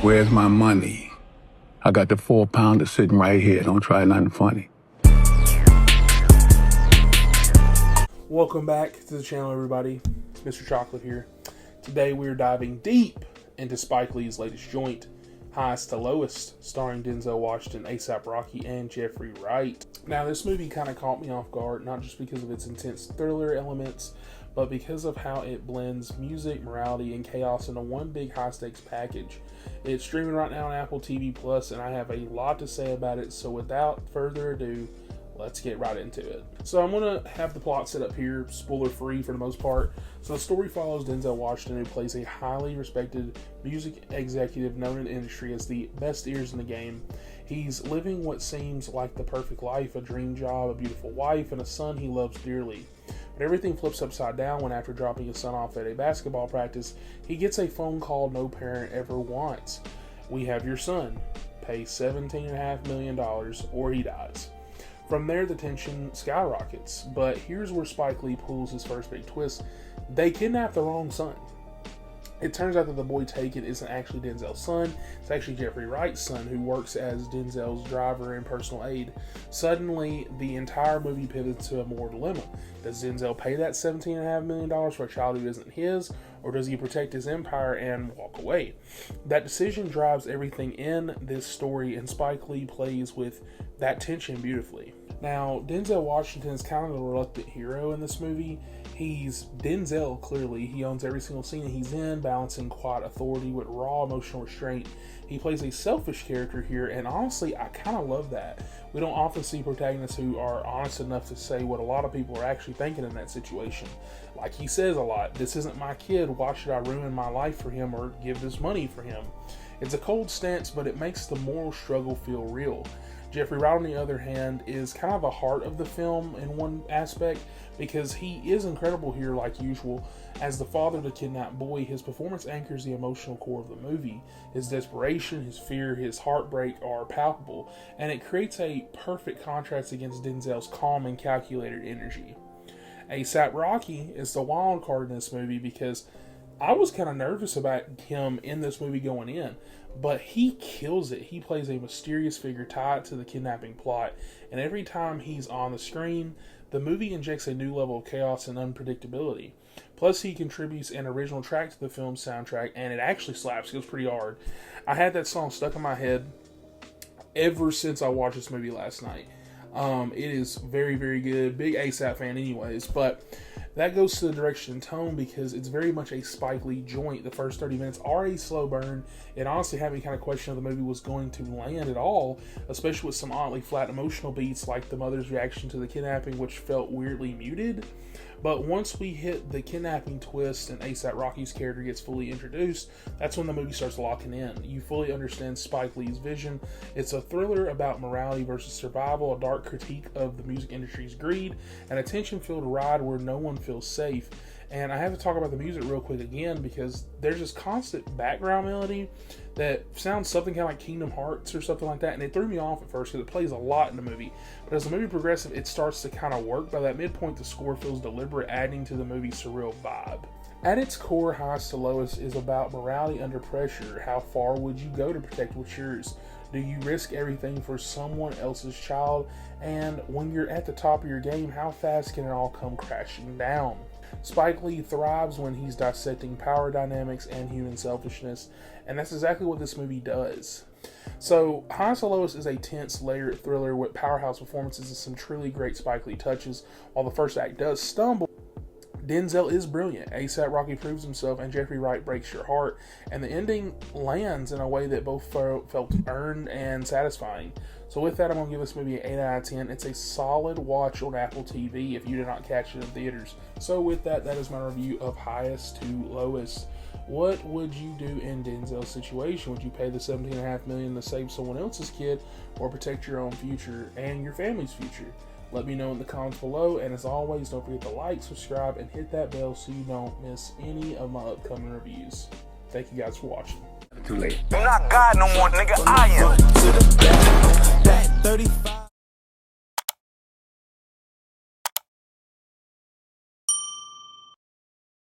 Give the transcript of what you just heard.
Where's my money? I got the 4-pounder sitting right here. Don't try nothing funny. Welcome back to the channel, everybody. Mr. Chocolate here. Today we're diving deep into Spike Lee's latest joint, Highest to Lowest, starring Denzel Washington, A$AP Rocky, and Jeffrey Wright. Now, this movie kind of caught me off guard, not just because of its intense thriller elements, but because of how it blends music, morality, and chaos into one big high-stakes package. It's streaming right now on Apple TV+, and I have a lot to say about it, so without further ado, let's get right into it. So I'm going to have the plot set up here, spoiler-free for the most part. So the story follows Denzel Washington, who plays a highly respected music executive known in the industry as the best ears in the game. He's living what seems like the perfect life, a dream job, a beautiful wife, and a son he loves dearly. But everything flips upside down when, after dropping his son off at a basketball practice, he gets a phone call no parent ever wants. "We have your son. Pay $17.5 million or he dies." From there, the tension skyrockets, but here's where Spike Lee pulls his first big twist. They kidnap the wrong son. It turns out that the boy taken isn't actually Denzel's son, it's actually Jeffrey Wright's son, who works as Denzel's driver and personal aide. Suddenly, the entire movie pivots to a moral dilemma. Does Denzel pay that $17.5 million for a child who isn't his, or does he protect his empire and walk away? That decision drives everything in this story, and Spike Lee plays with that tension beautifully. Now, Denzel Washington is kind of the reluctant hero in this movie. He's Denzel, clearly. He owns every single scene that he's in, balancing quiet authority with raw emotional restraint. He plays a selfish character here, and honestly, I kind of love that. We don't often see protagonists who are honest enough to say what a lot of people are actually thinking in that situation. Like he says a lot, "This isn't my kid, why should I ruin my life for him or give this money for him?" It's a cold stance, but it makes the moral struggle feel real. Jeffrey Wright, on the other hand, is kind of the heart of the film in one aspect, because he is incredible here like usual. As the father of the kidnapped boy, his performance anchors the emotional core of the movie. His desperation, his fear, his heartbreak are palpable, and it creates a perfect contrast against Denzel's calm and calculated energy. A$AP Rocky is the wild card in this movie because I was kind of nervous about him in this movie going in, but he kills it. He plays a mysterious figure tied to the kidnapping plot, and every time he's on the screen, the movie injects a new level of chaos and unpredictability. Plus, he contributes an original track to the film's soundtrack, and it actually slaps. It goes pretty hard. I had that song stuck in my head ever since I watched this movie last night. It is very, very good. Big A$AP fan anyways, but that goes to the direction and tone because it's very much a Spike Lee joint. The first 30 minutes are a slow burn. It honestly had me kind of question if the movie was going to land at all, especially with some oddly flat emotional beats like the mother's reaction to the kidnapping, which felt weirdly muted. But once we hit the kidnapping twist and A$AP Rocky's character gets fully introduced, that's when the movie starts locking in. You fully understand Spike Lee's vision. It's a thriller about morality versus survival, a dark critique of the music industry's greed, and a tension-filled ride where no one feels safe. And I have to talk about the music real quick again because there's this constant background melody that sounds something kind of like Kingdom Hearts or something like that, and it threw me off at first because it plays a lot in the movie. But as the movie progresses, it starts to kind of work. By that midpoint, the score feels deliberate, adding to the movie's surreal vibe. At its core, Highest to Lowest is about morality under pressure. How far would you go to protect what's yours? Do you risk everything for someone else's child? And when you're at the top of your game, how fast can it all come crashing down? Spike Lee thrives when he's dissecting power dynamics and human selfishness, and that's exactly what this movie does. So, Highest to Lowest is a tense, layered thriller with powerhouse performances and some truly great Spike Lee touches. While the first act does stumble, Denzel is brilliant, A$AP Rocky proves himself, and Jeffrey Wright breaks your heart, and the ending lands in a way that both felt earned and satisfying. So with that, I'm going to give this movie an 8 out of 10. It's a solid watch on Apple TV if you did not catch it in theaters. So with that, that is my review of Highest to Lowest. What would you do in Denzel's situation? Would you pay the $17.5 million to save someone else's kid or protect your own future and your family's future? Let me know in the comments below, and as always, don't forget to like, subscribe, and hit that bell so you don't miss any of my upcoming reviews. Thank you guys for watching. Too late. You're not God no more, nigga. I am. 35